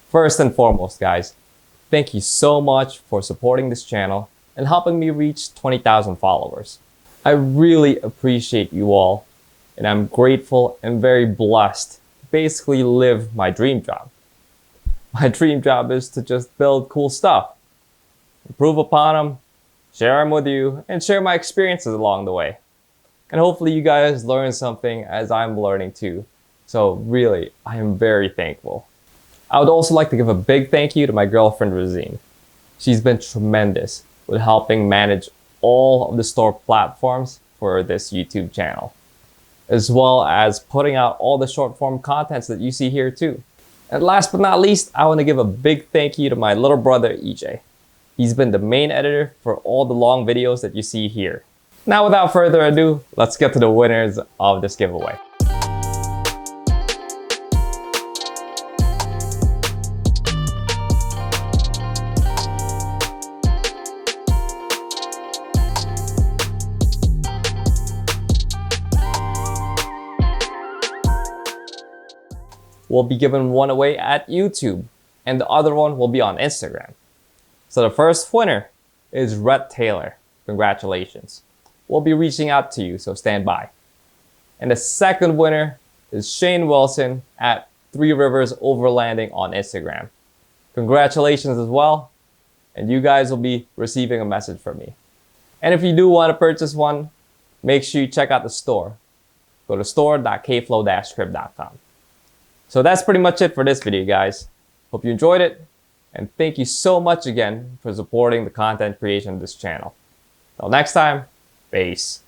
First and foremost, guys, thank you so much for supporting this channel and helping me reach 20,000 followers. I really appreciate you all, and I'm grateful and very blessed to basically live my dream job. My dream job is to just build cool stuff, improve upon them, share them with you, and share my experiences along the way. And hopefully you guys learn something as I'm learning too. So really, I am very thankful. I would also like to give a big thank you to my girlfriend, Rosine. She's been tremendous with helping manage all of the store platforms for this YouTube channel, as well as putting out all the short form contents that you see here too. And last but not least, I want to give a big thank you to my little brother, EJ. He's been the main editor for all the long videos that you see here. Now, without further ado, let's get to the winners of this giveaway. We'll be giving one away at YouTube, and the other one will be on Instagram. So the first winner is Rhett Taylor. Congratulations. We'll be reaching out to you, so stand by. And the second winner is Shane Wilson at 3 Rivers Overlanding on Instagram. Congratulations as well, and you guys will be receiving a message from me. And if you do want to purchase one, make sure you check out the store. Go to store.kflow-script.com. So that's pretty much it for this video, guys. Hope you enjoyed it, and thank you so much again for supporting the content creation of this channel. Till next time, peace.